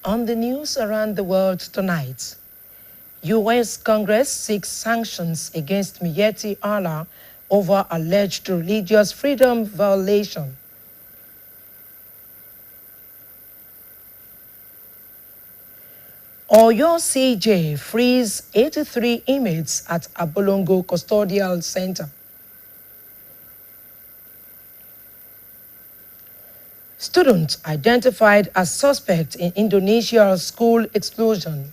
On the news around the world tonight, U.S. Congress seeks sanctions against Miyetti Allah over alleged religious freedom violation. Oyo CJ frees 83 inmates at Abolongo Custodial Center. Student identified as suspect in Indonesia school explosion.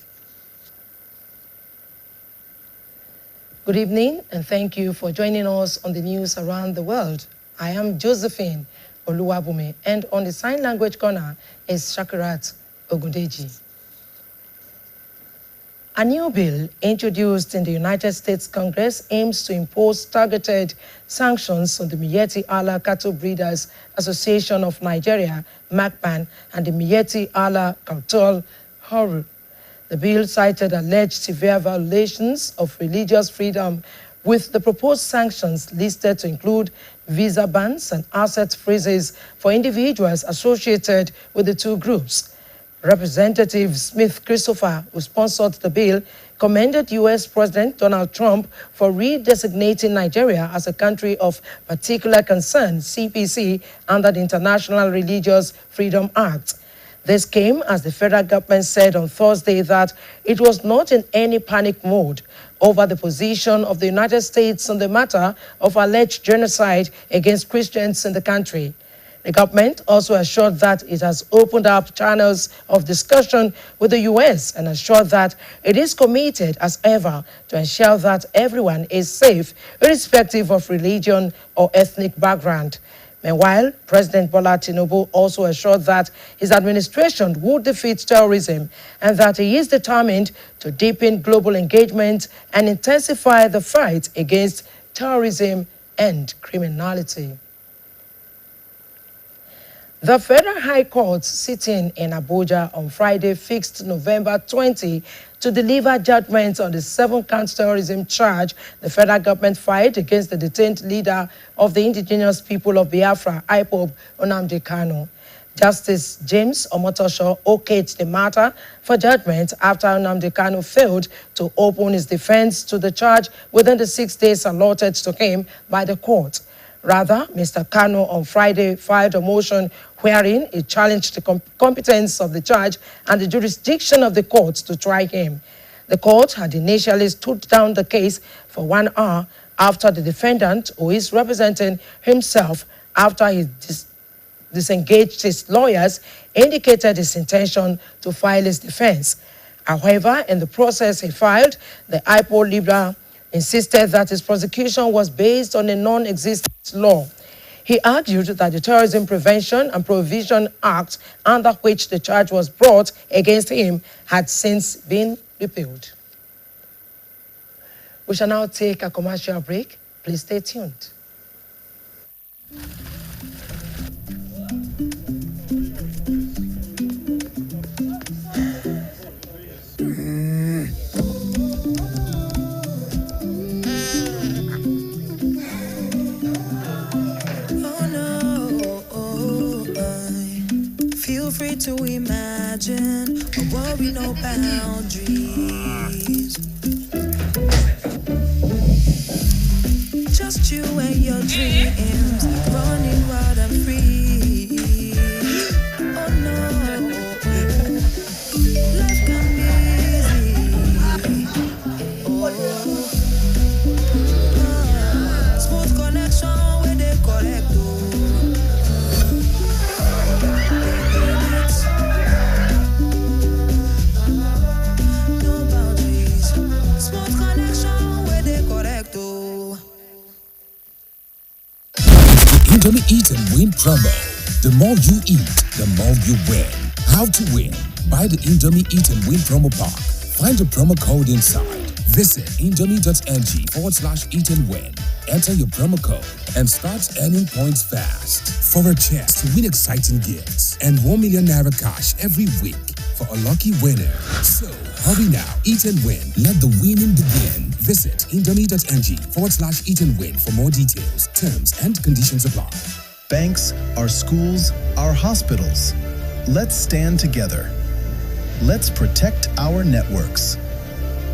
Good evening, and thank you for joining us on the news around the world. I am Josephine Oluwabume, and on the sign language corner is Shakirat Ogundeji. A new bill introduced in the United States Congress aims to impose targeted sanctions on the Miyetti Allah Cattle Breeders Association of Nigeria, MACBAN, and the Miyetti Allah Cartel Horu. The bill cited alleged severe violations of religious freedom, with the proposed sanctions listed to include visa bans and asset freezes for individuals associated with the two groups. Representative Smith Christopher, who sponsored the bill, commended U.S. President Donald Trump for redesignating Nigeria as a country of particular concern, CPC, under the International Religious Freedom Act. This came as the federal government said on Thursday that it was not in any panic mode over the position of the United States on the matter of alleged genocide against Christians in the country. The government also assured that it has opened up channels of discussion with the U.S. and assured that it is committed as ever to ensure that everyone is safe, irrespective of religion or ethnic background. Meanwhile, President Bola Tinubu also assured that his administration would defeat terrorism and that he is determined to deepen global engagement and intensify the fight against terrorism and criminality. The Federal High Court sitting in Abuja on Friday fixed November 20 to deliver judgment on the 7-count terrorism charge the federal government filed against the detained leader of the indigenous people of Biafra, IPOB, Nnamdi Kanu. Justice James Omotosho okayed the matter for judgment after Nnamdi Kanu failed to open his defense to the charge within the 6 days allotted to him by the court. Rather, Mr. Kanu on Friday filed a motion wherein he challenged the competence of the judge and the jurisdiction of the court to try him. The court had initially stood down the case for 1 hour after the defendant, who is representing himself after he disengaged his lawyers, indicated his intention to file his defense. However, in the process he filed, the IPO leader insisted that his prosecution was based on a non-existent law. He argued that the Terrorism Prevention and Prohibition Act, under which the charge was brought against him, had since been repealed. We shall now take a commercial break. Please stay tuned. Free to imagine a world with no boundaries. Just you and your dreams, running wild and free. Oh no, life can be easy. Smooth connection where they correct. Indomie Eat and Win promo. The more you eat, the more you win. How to win? Buy the Indomie Eat and Win promo pack. Find the promo code inside. Visit indomie.ng/eat and win. Enter your promo code and start earning points fast for a chance to win exciting gifts and 1 million naira cash every week for a lucky winner. So hurry now, eat and win. Let the winning begin. Visit indomie.ng/eat and win for more details, terms and conditions apply. Banks, our schools, our hospitals. Let's stand together. let's protect our networks.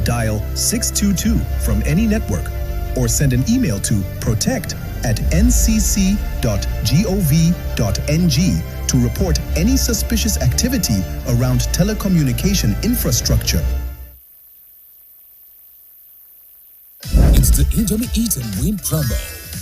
Dial 622 from any network or send an email to protect@ncc.gov.ng to report any suspicious activity around telecommunication infrastructure. It's the Indomie Eat and Win promo.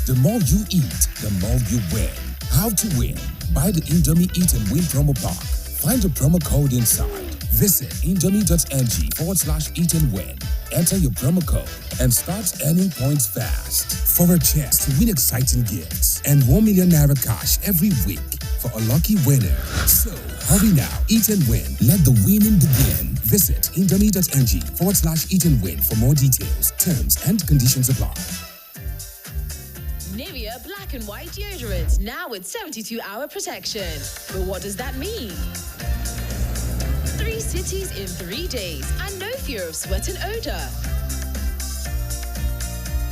The more you eat, the more you win. How to win? Buy the Indomie Eat and Win promo pack. Find the promo code inside. Visit indomie.ng/eat and win. Enter your promo code and start earning points fast for a chance to win exciting gifts and 1 million naira cash every week for a lucky winner. So hurry now, eat and win. Let the winning begin. Visit indomie.ng/eat and win for more details, terms and conditions apply. Nivea Black and White Deodorant, now with 72-hour protection. But what does that mean? 3 cities in 3 days and no fear of sweat and odor.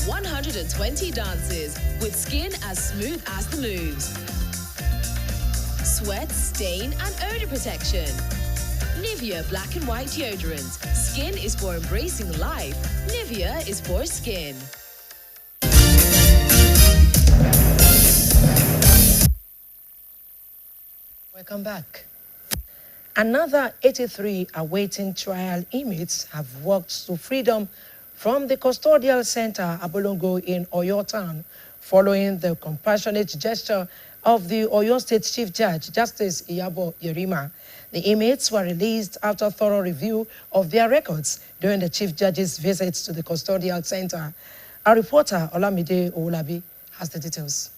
120 dances with skin as smooth as the moves. Sweat, stain and odor protection. Nivea Black and White Deodorant. Skin is for embracing life. Nivea is for skin. Welcome back. Another 83 awaiting trial inmates have walked to freedom from the custodial center Abolongo in Oyo Town following the compassionate gesture of the Oyo State Chief Judge, Justice Iyabo Yerima. The inmates were released after thorough review of their records during the Chief Judge's visits to the custodial center. Our reporter, Olamide Owolabi, has the details.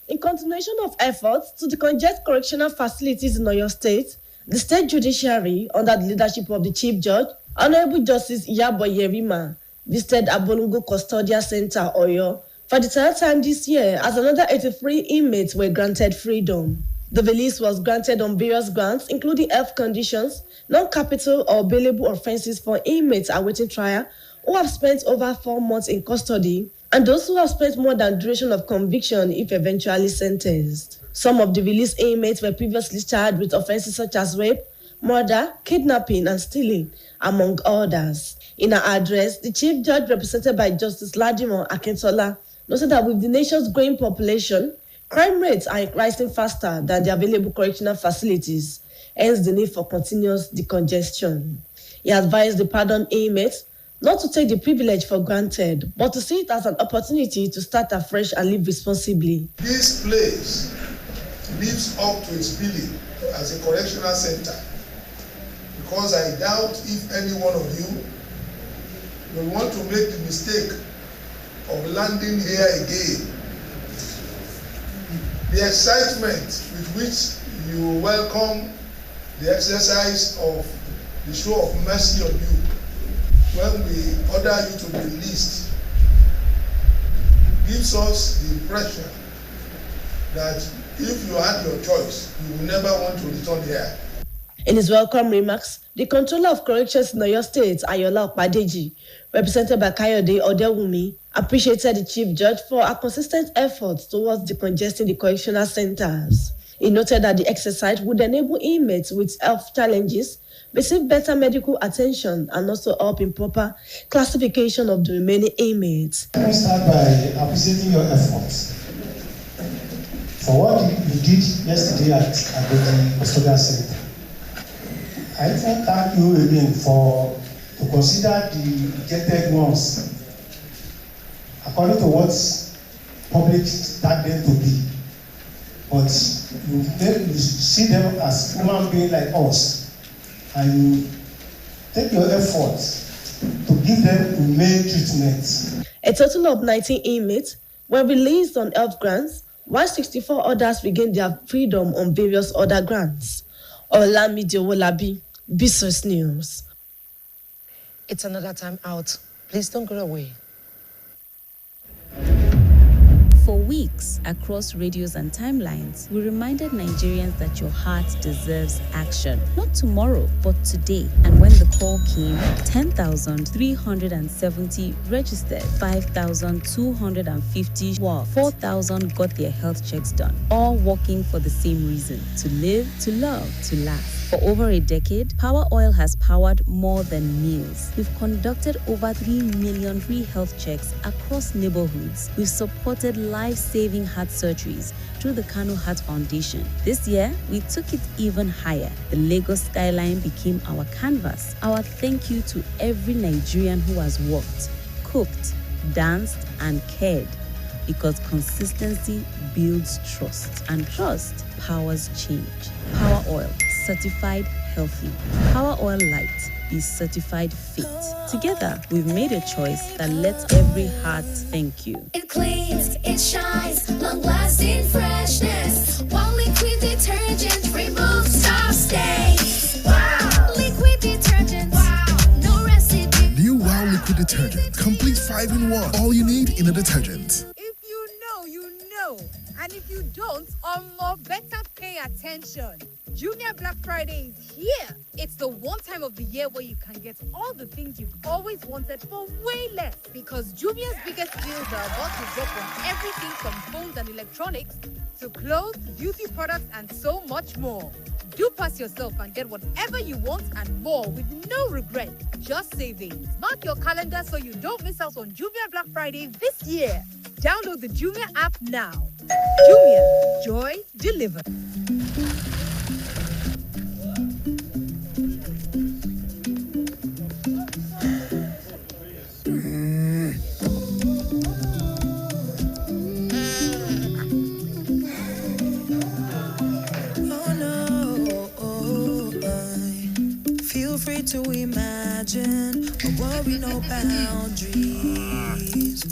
In continuation of efforts to decongest correctional facilities in Oyo State, the State Judiciary, under the leadership of the Chief Judge, Honorable Justice Iyabo Yerima, visited Abolongo Custodial Center, Oyo, for the third time this year as another 83 inmates were granted freedom. The release was granted on various grounds, including health conditions, non-capital or bailable offences for inmates awaiting trial who have spent over 4 months in custody, and those who have spent more than duration of conviction if eventually sentenced. Some of the released inmates were previously charged with offences such as rape, murder, kidnapping, and stealing, among others. In her address, the Chief Judge, represented by Justice Ladimon Akintola, noted that with the nation's growing population, crime rates are rising faster than the available correctional facilities, hence the need for continuous decongestion. He advised the pardoned inmates not to take the privilege for granted, but to see it as an opportunity to start afresh and live responsibly. This place lives up to its billing as a correctional center, because I doubt if any one of you will want to make the mistake of landing here again. The excitement with which you welcome the exercise of the show of mercy on you when we order you to be released gives us the impression that if you had your choice, you will never want to return here. In his welcome remarks, the Controller of Corrections in Oyo State, Ayola Okpadeji, represented by Kayode Odewumi, appreciated the Chief Judge for her consistent efforts towards decongesting the correctional centers. He noted that the exercise would enable inmates with health challenges receive better medical attention and also help in proper classification of the remaining inmates. Let me start by appreciating your efforts for what you did yesterday at the custodial center. I even thank you again to consider the rejected ones according to what public tagged them to be. But you see them as human beings like us, and you take your efforts to give them humane treatment. A total of 19 inmates were released on health grants, while 64 others regained their freedom on various other grants. Olamide Owolabi, BCOS News. It's another time out. Please don't go away. For weeks, across radios and timelines, we reminded Nigerians that your heart deserves action. Not tomorrow, but today. And when the call came, 10,370 registered, 5,250 walked, 4,000 got their health checks done, all working for the same reason: to live, to love, to laugh. For over a decade, Power Oil has powered more than meals. We've conducted over 3 million free health checks across neighborhoods. We've supported life-saving heart surgeries through the Kano Heart Foundation. This year, we took it even higher. The Lagos skyline became our canvas. Our thank you to every Nigerian who has worked, cooked, danced, and cared. Because consistency builds trust, and trust powers change. Power Oil, certified healthy. Power Oil Light is certified fit. Together, we've made a choice that lets every heart thank you. It cleans, it shines, long-lasting freshness. One liquid detergent removes stop stains. Wow! Liquid detergent. Wow! No recipe. New Wow Liquid Detergent. Complete 5-in-1. All you need in a detergent. You know. And if you don't, better pay attention. Jumia Black Friday is here. It's the one time of the year where you can get all the things you've always wanted for way less. Because Jumia's biggest deals are about to drop on everything from phones and electronics to clothes, beauty products, and so much more. Do pass yourself and get whatever you want and more with no regret, just savings. Mark your calendar so you don't miss out on Jumia Black Friday this year. Download the Jumia app now. Jumia, joy delivered. Free to imagine, a world with no boundaries.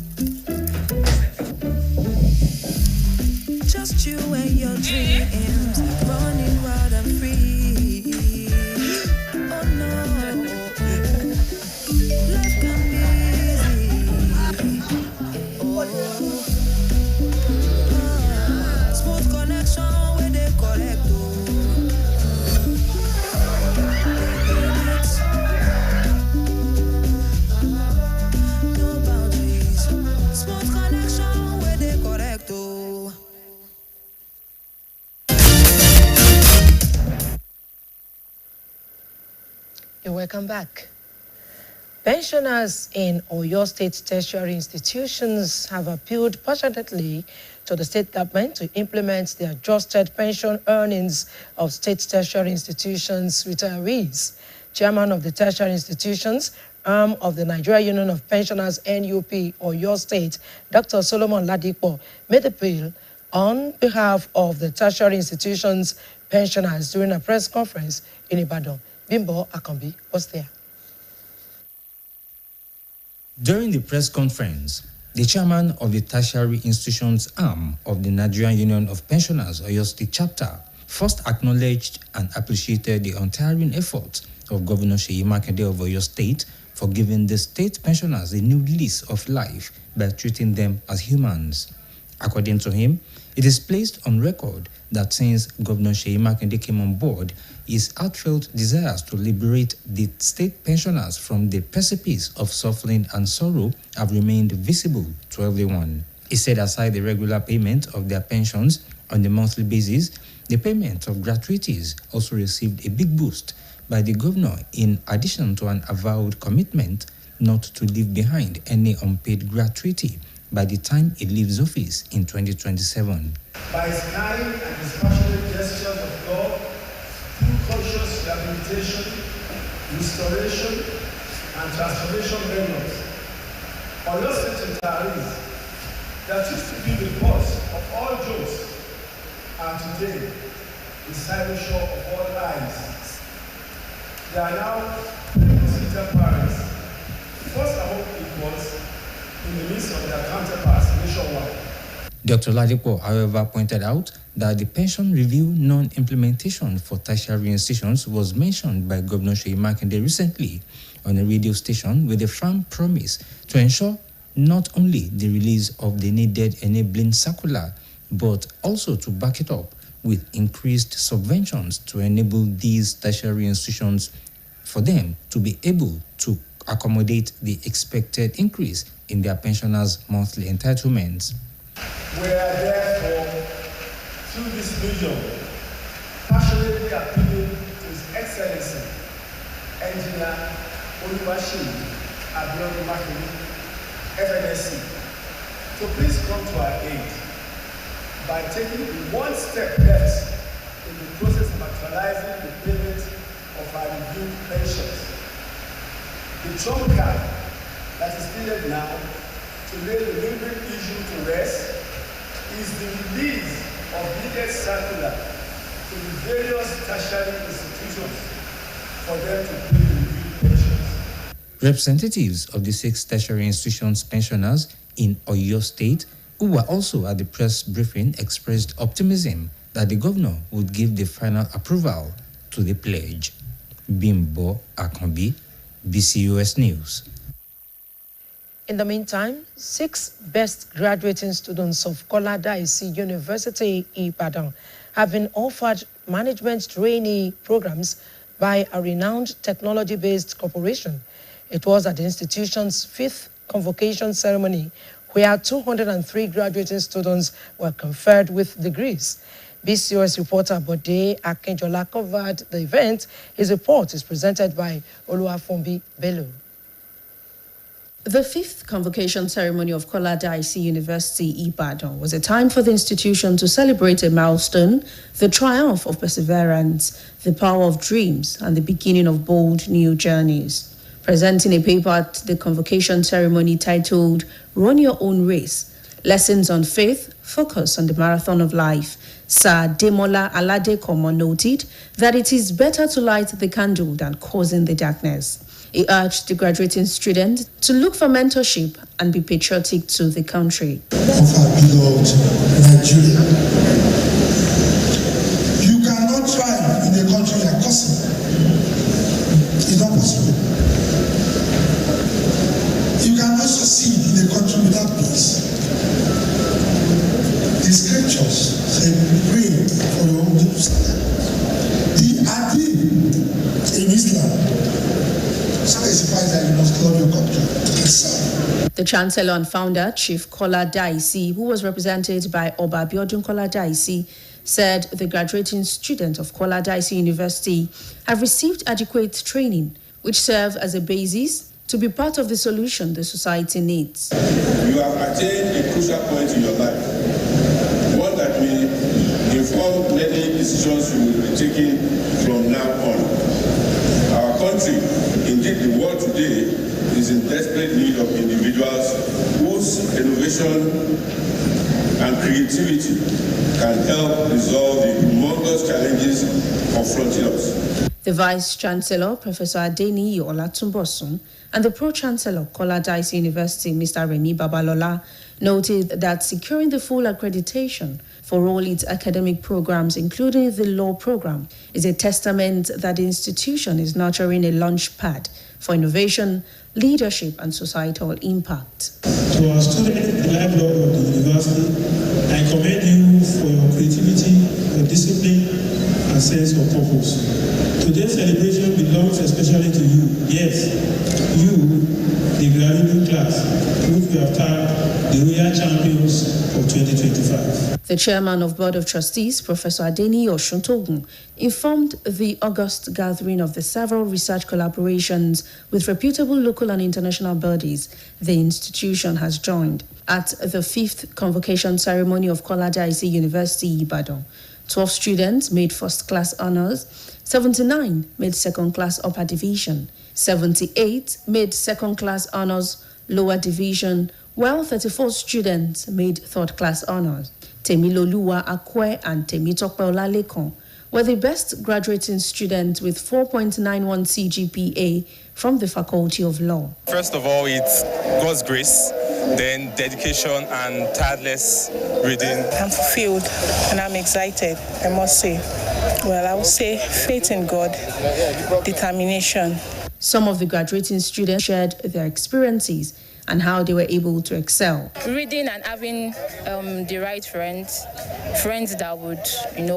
Just you and your dreams, running wild and free. Oh no, life can be easy. Smooth connection where they correct. Welcome back. Pensioners in Oyo State tertiary institutions have appealed passionately to the state government to implement the adjusted pension earnings of state tertiary institutions retirees. Chairman of the tertiary institutions, arm of the Nigeria Union of Pensioners NUP Oyo State, Dr. Solomon Ladipo, made the appeal on behalf of the tertiary institutions pensioners during a press conference in Ibadan. Bimbo Akambi was there. During the press conference, the chairman of the tertiary institutions arm of the Nigerian Union of Pensioners Oyo State chapter first acknowledged and appreciated the untiring efforts of Governor Seyi Makinde of Oyo State for giving the state pensioners a new lease of life by treating them as humans. According to him, it is placed on record that since Governor Seyi Makinde came on board, his heartfelt desires to liberate the state pensioners from the precipice of suffering and sorrow have remained visible to everyone. He said aside the regular payment of their pensions on a monthly basis, the payment of gratuities also received a big boost by the governor in addition to an avowed commitment not to leave behind any unpaid gratuity by the time he leaves office in 2027. By his kind and dispassionate gestures of God, through conscious rehabilitation, restoration, and transformation measures, Oyo State retirees that used to be the cause of all jokes and today the silent shore of all lies. They are now seated parents. First, I hope it was in the midst of their counterparts nationwide. Dr. Ladipo, however, pointed out that the pension review non-implementation for tertiary institutions was mentioned by Governor Seyi Makinde recently on a radio station with a firm promise to ensure not only the release of the needed enabling circular, but also to back it up with increased subventions to enable these tertiary institutions for them to be able to accommodate the expected increase in their pensioners' monthly entitlements. We are therefore, through this vision, passionately appealing to His Excellency, Engineer Oluwaseyi Abiodun Makinde, FNSC, to please come to our aid by taking one step left in the process of actualizing the payment of our reviewed pensions. The trump card that is needed now to lay the lingering issue to rest is the release of needed circular to the various tertiary institutions for them to pay the reviewed pensions. Representatives of the 6 tertiary institutions pensioners in Oyo State, who were also at the press briefing, expressed optimism that the governor would give the final approval to the pledge. Bimbo Akambi, BCOS News. In the meantime, 6 best graduating students of Koladaisi University, Ibadan, have been offered management trainee programs by a renowned technology-based corporation. It was at the institution's 5th convocation ceremony where 203 graduating students were conferred with degrees. BCOS reporter Bode Akinjola covered the event. His report is presented by Oluwafunbi Bello. The 5th convocation ceremony of Koladaisi University, Ibadan, was a time for the institution to celebrate a milestone, the triumph of perseverance, the power of dreams, and the beginning of bold new journeys. Presenting a paper at the convocation ceremony titled Run Your Own Race, Lessons on Faith, Focus on the Marathon of Life, Sir Demola Aladekomo noted that it is better to light the candle than causing the darkness. He urged the graduating students to look for mentorship and be patriotic to the country. Of our beloved Nigeria. You cannot thrive in a country like Kosovo. It's not possible. You cannot succeed in a country without peace. The scriptures say, pray for your own Jerusalem. The Adib in Islam specifies that you must love your country. The Chancellor and founder, Chief Kola Daisi, who was represented by Oba Abiodun Kola Daisi, said the graduating students of Kola Daisi University have received adequate training, which serve as a basis to be part of the solution the society needs. You have attained a crucial point in your life, one that will inform many decisions you will be taking from now on. Our country, indeed the world today, is in desperate need of individuals whose innovation and creativity can help resolve the humongous challenges confronting us. The Vice-Chancellor, Professor Adeniyi Olatunbosun, and the Pro-Chancellor, Kola Daisi University, Mr. Remi Babalola, noted that securing the full accreditation for all its academic programs, including the law program, is a testament that the institution is nurturing a launch pad for innovation, leadership, and societal impact. To our students, the lifeblood of the university, I commend you for your creativity, your discipline, and sense of purpose. Today's celebration belongs especially to you. Yes, you, the graduating class, which we have tagged the Royal Champions of 2025. The chairman of Board of Trustees, Professor Adeniyi Osuntogun, informed the August gathering of the several research collaborations with reputable local and international bodies the institution has joined. At the 5th convocation ceremony of Kola Daisi University, Ibadan, 12 students made first-class honors, 79 made second-class upper division, 78 made second-class honors lower division, while 34 students made third-class honors. Temiloluwa Akwe and Temitope Olalekon were the best graduating students with 4.91 CGPA from the Faculty of Law. First of all, it's God's grace, then dedication and tireless reading. I'm fulfilled and I'm excited, I must say. Well, I would say faith in God, determination. Some of the graduating students shared their experiences and how they were able to excel. Reading and having the right friends that would,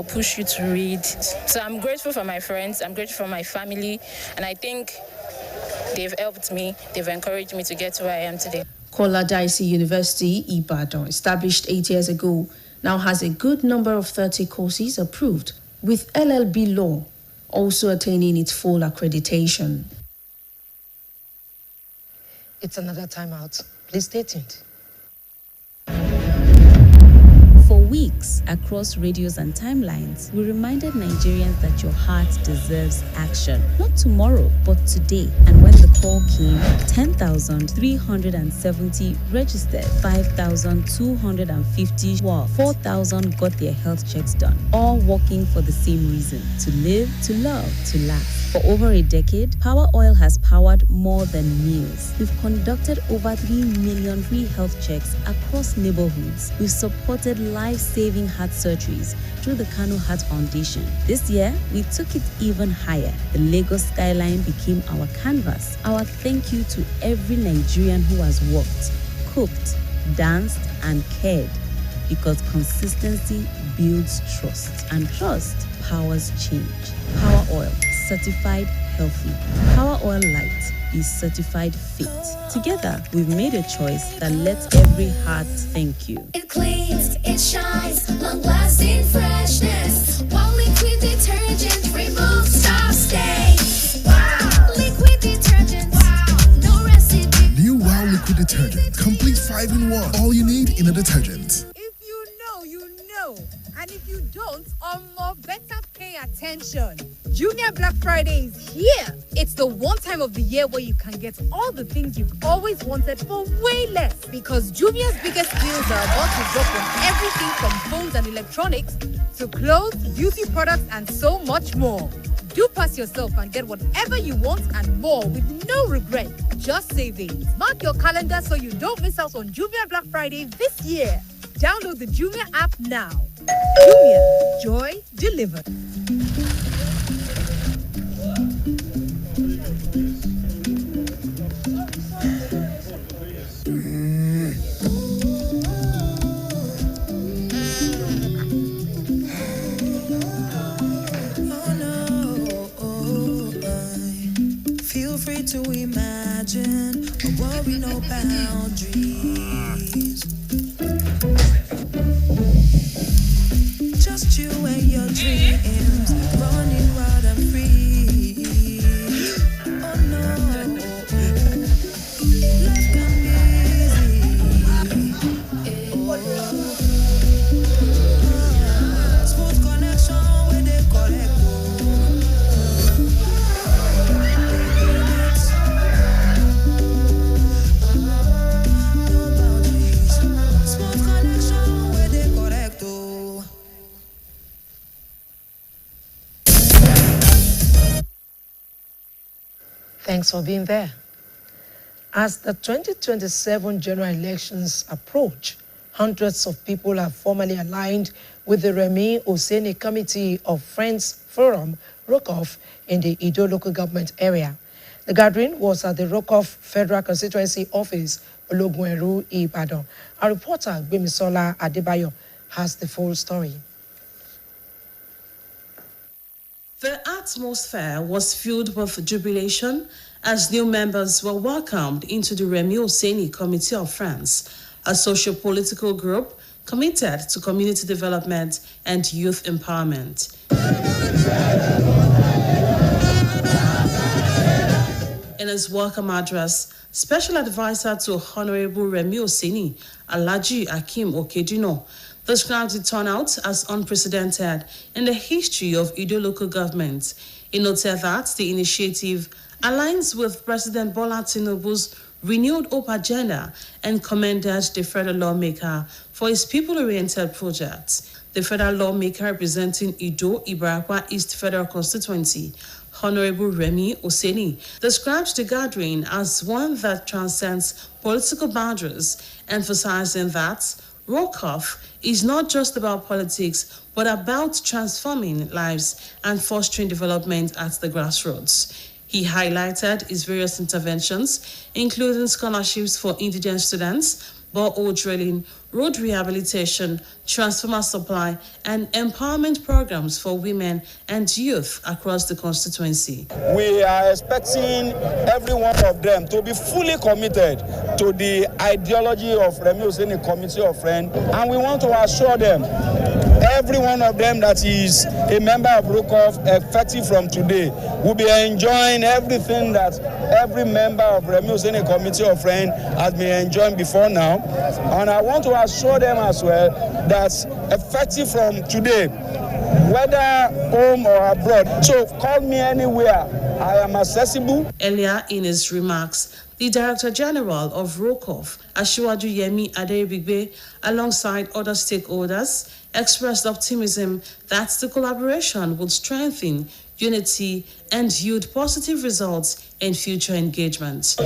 push you to read. So I'm grateful for my friends, I'm grateful for my family, and I think they've helped me, they've encouraged me to get to where I am today. Kola Daisy University, Ibadan, established 8 years ago, now has a good number of 30 courses approved, with LLB Law also attaining its full accreditation. It's another time out. Please stay tuned. For weeks, across radios and timelines, we reminded Nigerians that your heart deserves action. Not tomorrow, but today. And when the call came, 10,370 registered, 5,250 while 4,000 got their health checks done. All working for the same reason: to live, to love, to laugh. For over a decade, Power Oil has powered more than meals. We've conducted over 3 million free health checks across neighborhoods. We've supported life-saving heart surgeries through the Kano Heart Foundation. This year, we took it even higher. The Lagos skyline became our canvas. Our thank you to every Nigerian who has worked, cooked, danced, and cared. Because consistency builds trust, and trust powers change. Power Oil, certified healthy. Power Oil Light is certified fit. Together, we've made a choice that lets every heart thank you. It cleans, it shines, long-lasting freshness. One liquid detergent removes stop stains. Wow! Liquid detergent. Wow! No residue. New Wow Liquid Detergent. Complete 5-in-1. All you need in a detergent. If you know, you know. And if you don't, better pay attention. Junior Black Friday is here. It's the one time of the year where you can get all the things you've always wanted for way less. Because Junior's biggest deals are about to drop on everything from phones and electronics to clothes, beauty products, and so much more. Do pass yourself and get whatever you want and more with no regret. Just savings. Mark your calendar so you don't miss out on Junior Black Friday this year. Download the Jumia app now. Jumia, joy delivered. Feel free to imagine a world with no boundaries. Just you and your dreams, running wild and free. Oh no, life can be easy. Smooth connection with the correct. Thanks for being there. As the 2027 general elections approach, hundreds of people have formally aligned with the Remi Oseni Committee of Friends Forum, Rokoff, in the Ido local government area. The gathering was at the Rokoff Federal Constituency Office, Ologuneru, Ibadan. Our reporter, Gbemisola Adebayo, has the full story. The atmosphere was filled with jubilation as new members were welcomed into the Remi Oseni Committee of Friends, a socio-political group committed to community development and youth empowerment. In his welcome address, Special Advisor to Honorable Remi Oseni, Alhaji Akeem Okedino, described the turnout as unprecedented in the history of Ido local government. He noted that the initiative aligns with President Bola Tinubu's renewed hope agenda and commended the federal lawmaker for his people-oriented projects. The federal lawmaker representing Ido Ibarakwa East Federal Constituency, Honorable Remi Oseni, described the gathering as one that transcends political boundaries, emphasizing that Rokoff is not just about politics, but about transforming lives and fostering development at the grassroots. He highlighted his various interventions, including scholarships for indigent students, borehole drilling, road rehabilitation, transformer supply, and empowerment programs for women and youth across the constituency. We are expecting every one of them to be fully committed to the ideology of Remi Oseni Committee of Friends, and we want to assure them, every one of them that is a member of ROCOF, effective from today, will be enjoying everything that every member of Remi Oseni Committee of Friends has been enjoying before now. And I want to assure them as well that effective from today, whether home or abroad, so call me anywhere, I am accessible. Earlier in his remarks, the Director General of ROCOF, Asiwaju Yemi Aderibigbe, alongside other stakeholders, expressed optimism that the collaboration would strengthen unity and yield positive results in future engagements.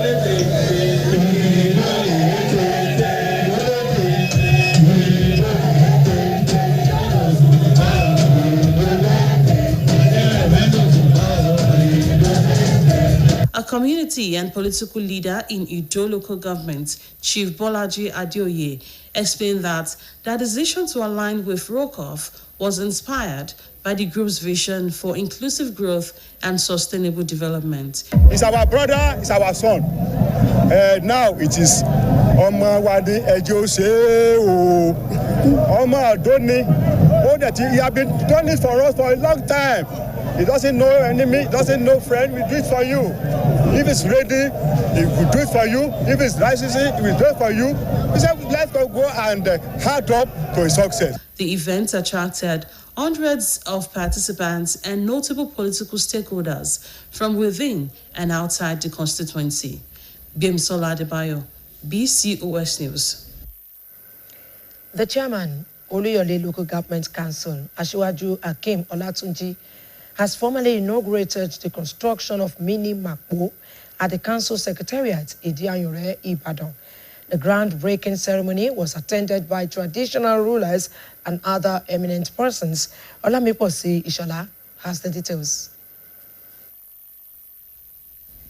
A community and political leader in Ido local government, Chief Bolaji Adeoye, explained that their decision to align with ROCOF was inspired by the group's vision for inclusive growth and sustainable development. It's our brother, it's our son. Now it is Oma Wadi Ejose Oma Adoni. Oh, that he has been doing it for us for a long time. He doesn't know enemy, doesn't know friend. We do it for you. If it's ready, he will do it for you. If it's licensing, he will do it for you. He said, let's go and hard up to his success. The event attracted hundreds of participants and notable political stakeholders from within and outside the constituency. Bimsola Adebayo, BCOS News. The chairman, Oluyole Local Government Council, Asiwaju Akeem Olatunji, has formally inaugurated the construction of Mini Makbo at the Council Secretariat, Idianyure, Ibadan. The groundbreaking ceremony was attended by traditional rulers and other eminent persons. Olamiposi Ishola has the details.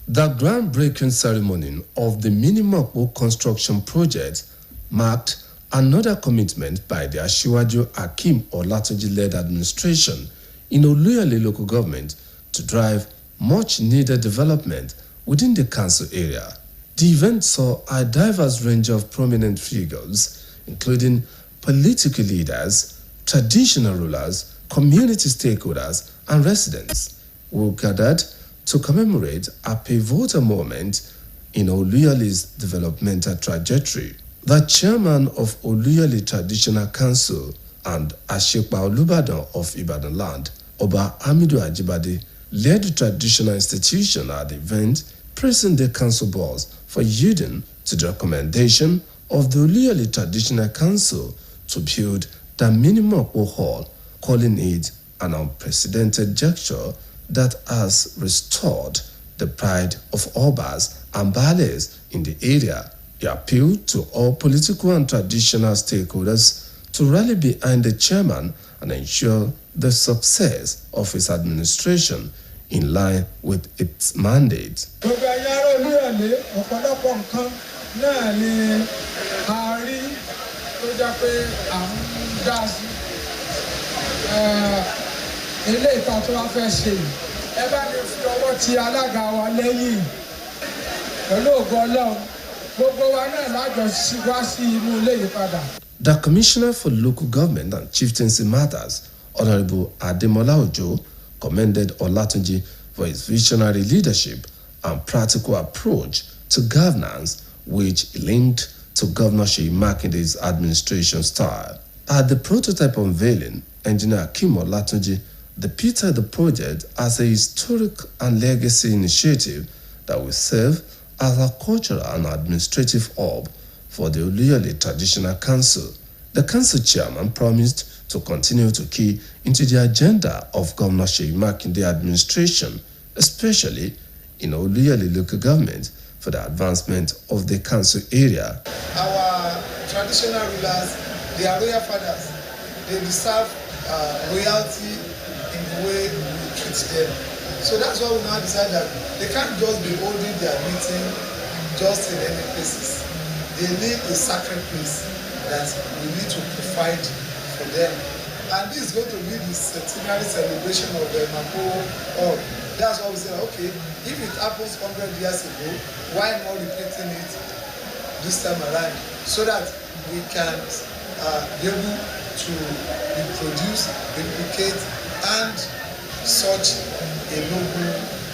The groundbreaking ceremony of the Mini Makbo construction project marked another commitment by the Asiwaju Akeem Olatunji-led administration in Oluyole local government to drive much-needed development within the council area. The event saw a diverse range of prominent figures, including political leaders, traditional rulers, community stakeholders, and residents, who gathered to commemorate a pivotal moment in Oluyole's developmental trajectory. The chairman of Oluyole Traditional Council and Asepa Olubadan of Ibadan Land, Oba Hamidu Ajibade, led the traditional institution at the event, praising the council boards for yielding to the recommendation of the Oluyole Traditional Council to build the minimum hall, calling it an unprecedented gesture that has restored the pride of Obas and Bales in the area. He appealed to all political and traditional stakeholders to rally behind the chairman and ensure the success of his administration in line with its mandate. The Commissioner for Local Government and Chieftaincy Matters, Honorable Ademola Ojo, commended Olatunji for his visionary leadership and practical approach to governance, which linked to Governor Seyi Makinde's administration style. At the prototype unveiling, Engineer Akeem Olatunji depicted the project as a historic and legacy initiative that will serve as a cultural and administrative hub for the Oluyole Traditional Council. The council chairman promised to continue to key into the agenda of Governor Seyi Makinde administration, especially in Oluyole local government, for the advancement of the council area. Our traditional rulers, they are royal fathers. They deserve royalty in the way we treat them. So that's why we now decide that they can't just be holding their meeting just in any places. They need a sacred place that we need to provide for them. And this is going to be the centenary celebration of the Mapo Hall. That's why we say, okay, if it happens 100 years ago, why not repeating it this time around? So that we can be able to reproduce, replicate, and such a noble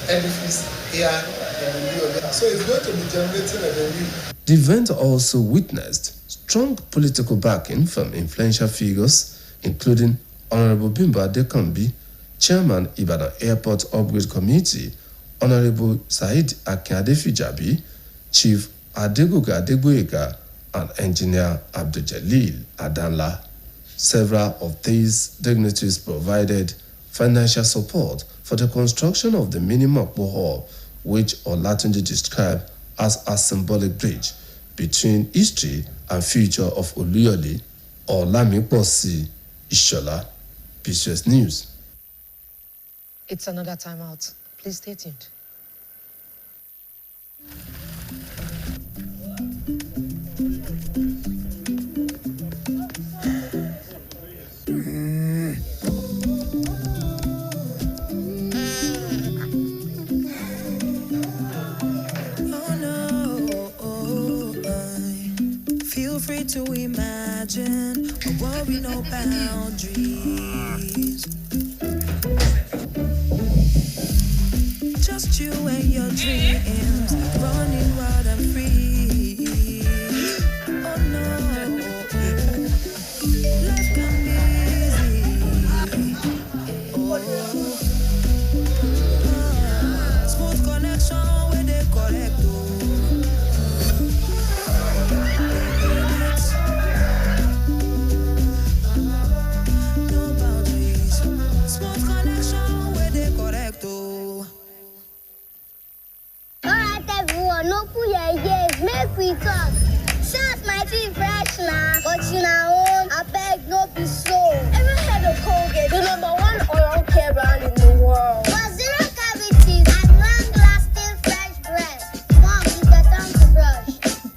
edifice here in Oluyole. So it's going to be generating revenue. The event also witnessed strong political backing from influential figures, including Honorable Bimbo Adekambi, Chairman Ibadan Airport Upgrade Committee, Honorable Said Akin-Adefijabi, Chief Adegoga Adegboyega, and Engineer Abdul Jalil Adanla. Several of these dignitaries provided financial support for the construction of the mini Mokpo Hall, which Olatunji described as a symbolic bridge between history and future of Oluyole. Olamiposi Ishola, BCOS News. It's another time out. Please stay tuned. Feel free to imagine a world with no boundaries. Just you and your dreams, running wild and free. Oh no, life can be easy. Smooth connection where they correct. No put your ears, make we talk. Shout my teeth fresh now, but you know, I beg no be so. Ever heard of Colgate, the #1 oral care brand in the world? For zero cavities and long-lasting fresh breath. Mom, it's the time to brush.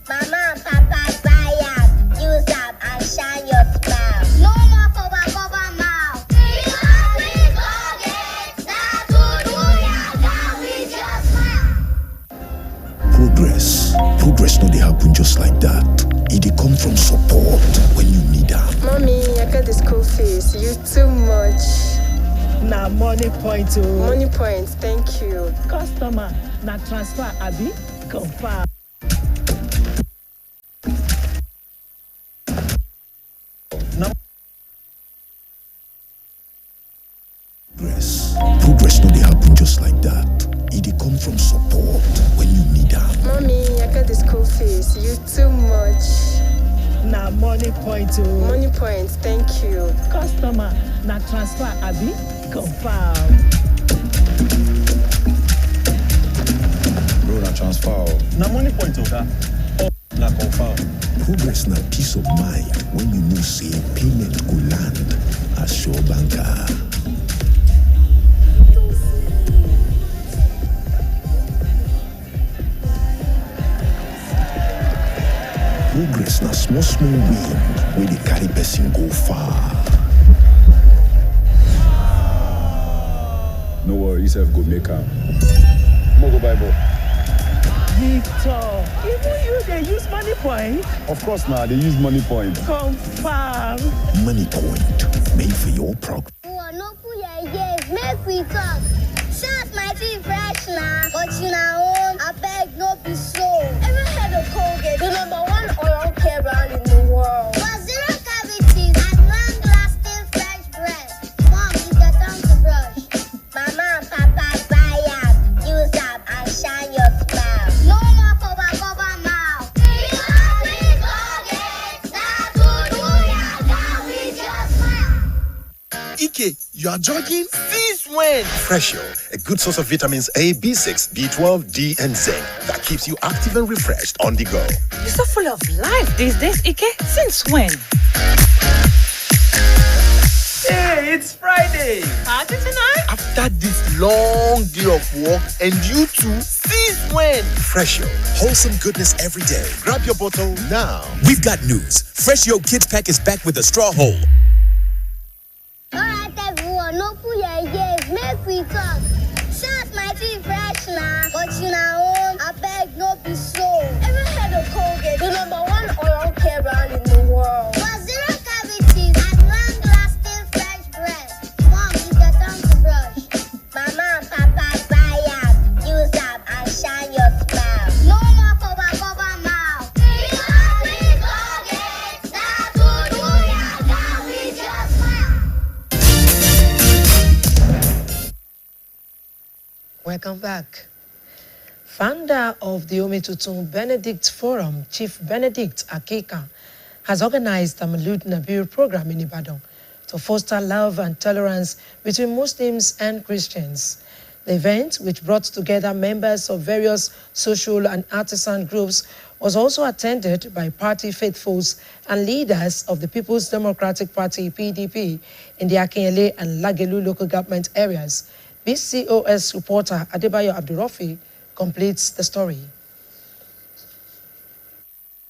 Mama and Papa buy up, use up and shine your smile. No more cover mouth. Because we Colgate, that's what we are, that we just smile. Progress no dey happen just like that. It dey come from support when you need am. Mommy, I got the school fees. You too much. Na money point o. Money point, thank you. Customer, na transfer abi? Confirm. Progress no dey happen just like that. It dey come from support when you need am. Mommy, I got the school fees. You too much. Na money point o. Money point, thank you. Customer, na transfer abi? Confirm. Bro, na transfer. Na money point o, na confirm. Progress na peace of mind when you know say payment go land as sure banker. Progress na small win wey dey carry person go far. No worry, yourself go make am. Mo go buy ball. Victor, even you dey use money point? Of course na, they use money point. Confirm. Money point, made for your progress. No put your ears, make we talk. Shout my teeth fresh now, but you know, I beg no be so. Ever heard of Colgate, the #1 oral care brand in the world? For zero cavities and long-lasting fresh breath. Mom, it's the time to brush. Mama and Papa buy up, use up and shine your smile. No more cover mouth. Because we Colgate, that's what we are, that we just smile. Ike, you are jogging? Since when? Freshio, a good source of vitamins A, B6, B12, D, and zinc that keeps you active and refreshed on the go. You're so full of life these days, Ike. Since when? Hey, it's Friday. Hey, party tonight? After this long day of work and you too, since when? Freshio, wholesome goodness every day. Grab your bottle now. We've got news. Freshio Kids Pack is back with a straw hole. Alright, everyone, no put your ears, make we talk. Shout my teeth fresh now, but you know, I beg no be so. Ever had a Colgate, the #1 oral care brand in the world? For zero cavities and long-lasting fresh breath. Mom, you get time to brush. Mama and Papa buy up, use up and shine your smile. No more cover mouth. Because we Colgate, that's what do ya, that we just smile. Welcome back. Founder of the Omitutun Benedict Forum, Chief Benedict Akika, has organized the Maulud Nabi program in Ibadan to foster love and tolerance between Muslims and Christians. The event, which brought together members of various social and artisan groups, was also attended by party faithfuls and leaders of the People's Democratic Party, PDP, in the Akinyele and Lagelu local government areas. BCOS reporter Adebayo Abdurrafi completes the story.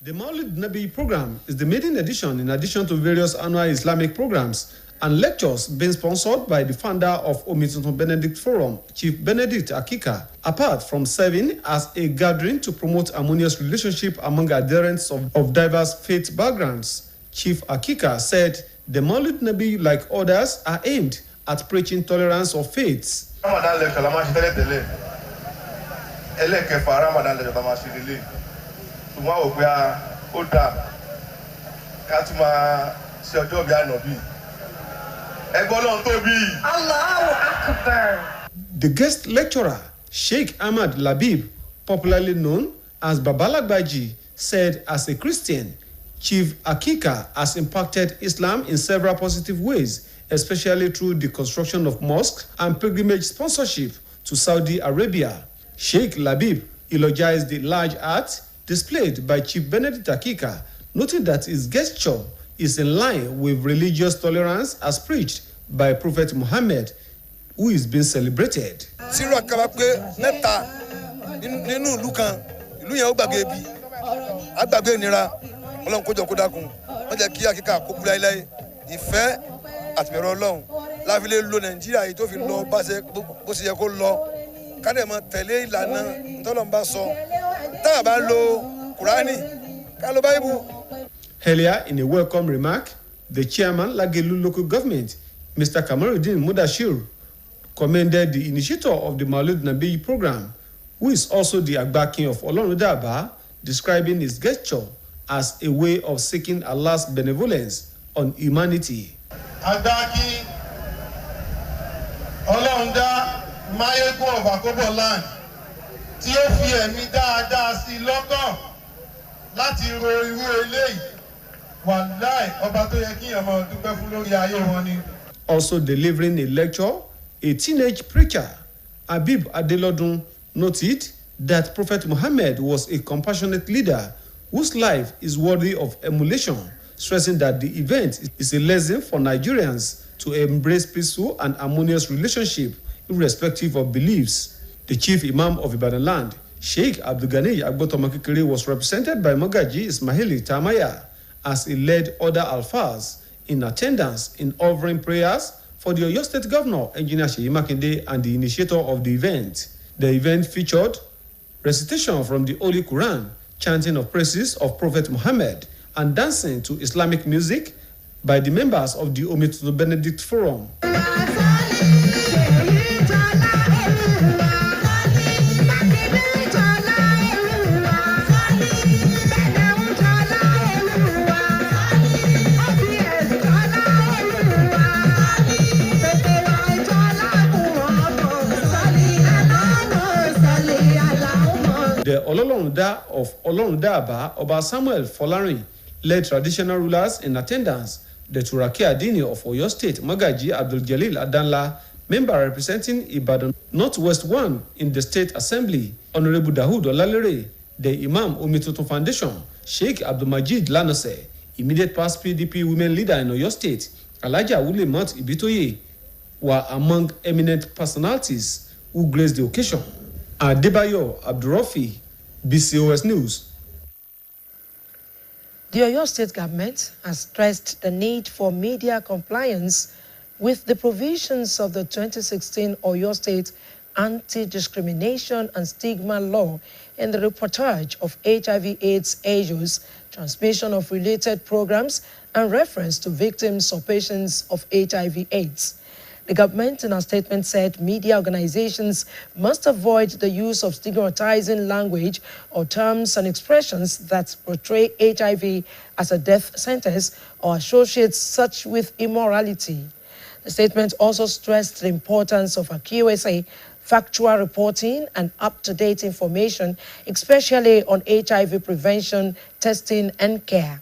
The Maulid Nabi program is the maiden edition in addition to various annual Islamic programs and lectures being sponsored by the founder of Omitutun Benedict Forum, Chief Benedict Akika, apart from serving as a gathering to promote harmonious relationship among adherents of diverse faith backgrounds. Chief Akika said the Maulid Nabi, like others, are aimed at preaching tolerance of faiths. The guest lecturer, Sheikh Ahmad Labib, popularly known as Babalagbaji, said as a Christian, Chief Akika has impacted Islam in several positive ways, especially through the construction of mosques and pilgrimage sponsorship to Saudi Arabia. Sheikh Labib eulogized the large art displayed by Chief Benedict Akika, noting that his gesture is in line with religious tolerance as preached by Prophet Muhammad, who is being celebrated. àtìbẹ̀rẹ̀ ọlọ́run láfi lè lo nàìjíríà yìí tó fi lọ bó ṣe yẹ kó lọ kádẹ̀ mọ́ tẹ̀lé ìlànà tọ́lọ́run bá sọ tá a bá lo kùránì ká lo báíbù. Earlier, in a welcome remark, the chairman, Lagelu local government, Mr. Kamaruddin Mudashir, commended the initiator of the Maulud Nabi program, who is also the Agbakin of Olorundaba, describing his gesture as a way of seeking Allah's benevolence on humanity. Agbakin Olorunda Mayegun of Akobo land tí ó fi ẹ̀mí dáadáa sí lọ́kàn láti ro irú eléyìí wàláì ọba tó yẹ kí ọmọ dúpẹ́ fún lórí ayé wọn ni. Also delivering a lecture, a teenage preacher, Habib Adelodun, noted that Prophet Muhammad was a compassionate leader whose life is worthy of emulation, stressing that the event is a lesson for Nigerians to embrace peaceful and harmonious relationship irrespective of beliefs. The chief imam of Ibadan land, Sheikh Abdulgani Agbotomakikere, was represented by Mogaji Ismaili Tamaya as he led other alfas in attendance in offering prayers for the Oyo State Governor, Engineer Seyi Makinde, and the initiator of the event. The event featured recitation from the Holy Quran, chanting of praises of Prophet Muhammad, and dancing to Islamic music by the members of the Omitutun Benedict Forum. The Olorunda of Olorundaba, Oba Samuel Folarin, led traditional rulers in attendance. The Turaki Adini of Oyo State, Magaji Abdul Jalil Adanla, member representing Ibadan Northwest 1 in the State Assembly, Honorable Dahoud Olalere, the Imam Omitutun Foundation, Sheikh Abdul Majid Lanose, immediate past PDP women leader in Oyo State, Alhaja Wulemot Ibitoye, were among eminent personalities who graced the occasion. Adebayo Abdurrafi, BCOS News. The Oyo State government has stressed the need for media compliance with the provisions of the 2016 Oyo State Anti-Discrimination and Stigma Law in the reportage of HIV/AIDS issues, transmission of related programs, and reference to victims or patients of HIV/AIDS. The government, in a statement, said media organizations must avoid the use of stigmatizing language or terms and expressions that portray HIV as a death sentence or associate such with immorality. The statement also stressed the importance of accuracy, factual reporting, and up-to-date information, especially on HIV prevention, testing, and care.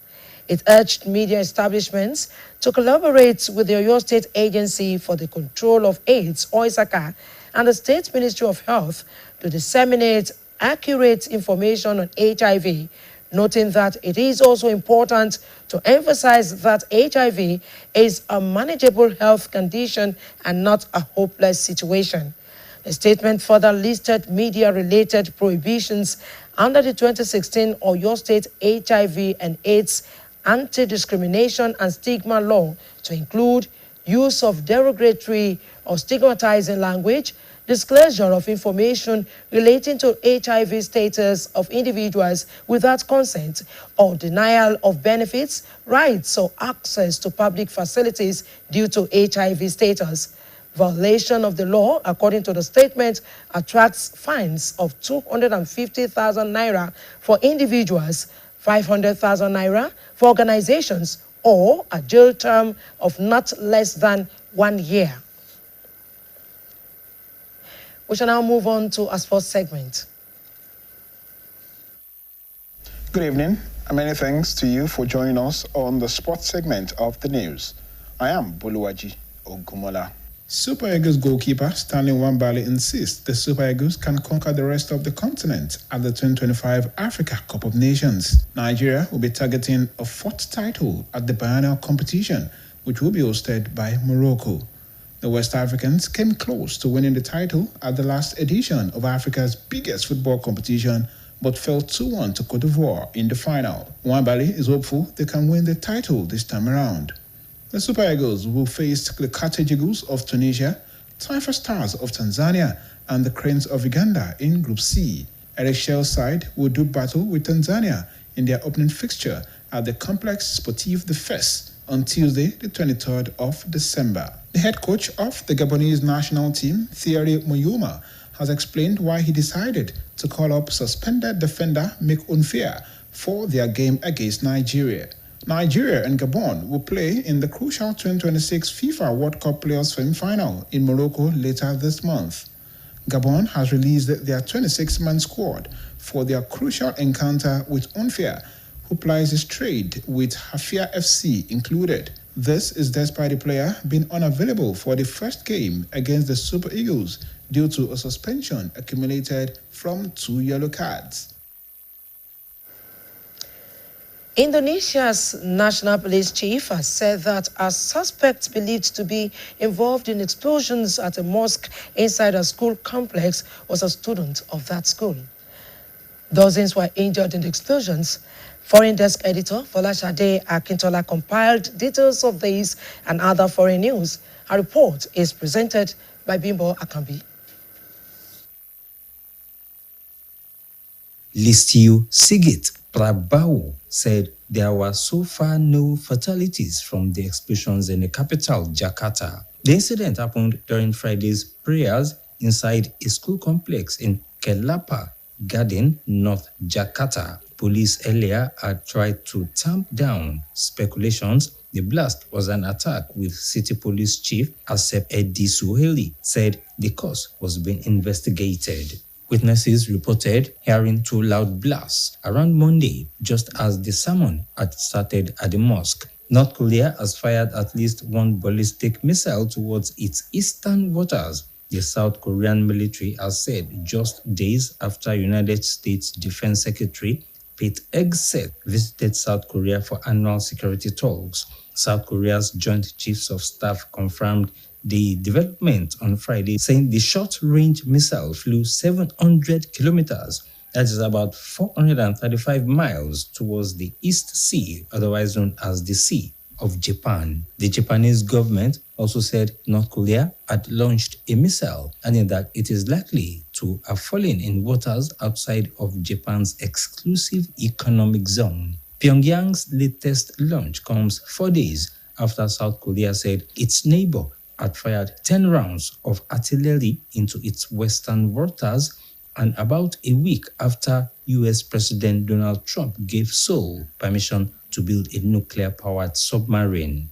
It urged media establishments to collaborate with the Oyo State Agency for the Control of AIDS, OISACA, and the State Ministry of Health to disseminate accurate information on HIV, noting that it is also important to emphasize that HIV is a manageable health condition and not a hopeless situation. The statement further listed media-related prohibitions under the 2016 Oyo State HIV and AIDS Anti-Discrimination and Stigma Law to include use of derogatory or stigmatizing language, disclosure of information relating to HIV status of individuals without consent, or denial of benefits, rights, or access to public facilities due to HIV status. Violation of the law, according to the statement, attracts fines of 250,000 naira for individuals, 500,000 naira for organizations, or a jail term of not less than 1 year. We shall now move on to a sports segment. Good evening, and many thanks to you for joining us on the sports segment of the news. I am Buluwaji Ogumola. Super Eagles goalkeeper Stanley Nwabali insists the Super Eagles can conquer the rest of the continent at the 2025 Africa Cup of Nations. Nigeria will be targeting a fourth title at the biennial competition, which will be hosted by Morocco. The West Africans came close to winning the title at the last edition of Africa's biggest football competition, but fell 2-1 to Cote d'Ivoire in the final. Nwabali is hopeful they can win the title this time around. The Super Eagles will face the Carthage Eagles of Tunisia, Taifa Stars of Tanzania, and the Cranes of Uganda in Group C. Eric Shell's side will do battle with Tanzania in their opening fixture at the Complex Sportif de Fes on Tuesday, the 23rd of December. The head coach of the Gabonese national team, Thierry Moyuma, has explained why he decided to call up suspended defender Mick Unfair for their game against Nigeria. Nigeria and Gabon will play in the crucial 2026 FIFA World Cup Playoffs semi-final in Morocco later this month. Gabon has released their 26-man squad for their crucial encounter with Unfair, who plies his trade with Hafia FC included. This is despite the player being unavailable for the first game against the Super Eagles due to a suspension accumulated from 2 yellow cards. Indonesia's national police chief has said that a suspect believed to be involved in explosions at a mosque inside a school complex was a student of that school. Dozens were injured in the explosions. Foreign desk editor Folashade Akintola compiled details of these and other foreign news. A report is presented by Bimbo Akambi. Listiu Sigit Prabowo said there were so far no fatalities from the explosions in the capital, Jakarta. The incident happened during Friday's prayers inside a school complex in Kelapa Garden, North Jakarta. Police earlier had tried to tamp down speculations the blast was an attack, with City Police Chief Asep Edi Suhaili said the cause was being investigated. Witnesses reported hearing 2 loud blasts around Monday, just as the sermon had started at the mosque. North Korea has fired at least 1 ballistic missile towards its eastern waters, the South Korean military has said, just days after United States Defense Secretary Pete Hegseth visited South Korea for annual security talks. South Korea's Joint Chiefs of Staff confirmed the development on Friday, saying the short-range missile flew 700 kilometers, that is about 435 miles, towards the East Sea, otherwise known as the Sea of Japan. The Japanese government also said North Korea had launched a missile, adding that it is likely to have fallen in waters outside of Japan's exclusive economic zone. Pyongyang's latest launch comes 4 days after South Korea said its neighbor had fired 10 rounds of artillery into its western waters, and about a week after US President Donald Trump gave Seoul permission to build a nuclear-powered submarine.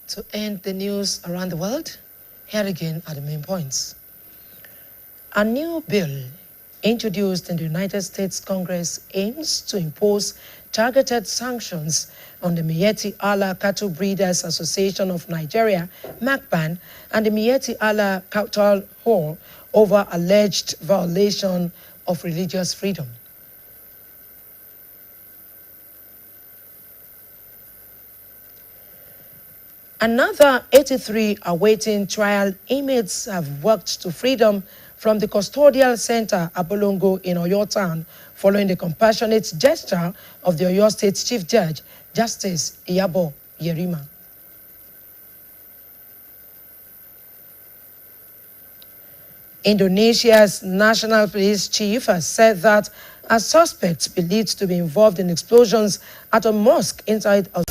To end the news around the world, here again are the main points. A new bill introduced in the United States Congress aims to impose targeted sanctions on the Miyetti Allah Cattle Breeders Association of Nigeria, MACBAN, and the Miyetti Allah Cattle Hall over alleged violation of religious freedom. Another 83 awaiting trial inmates have walked to freedom from the custodial center Abolongo in Oyo Town following the compassionate gesture of the Oyo State Chief Judge, Justice Iyabo Yerima. Indonesia's national police chief has said that a suspect believed to be involved in explosions at a mosque inside a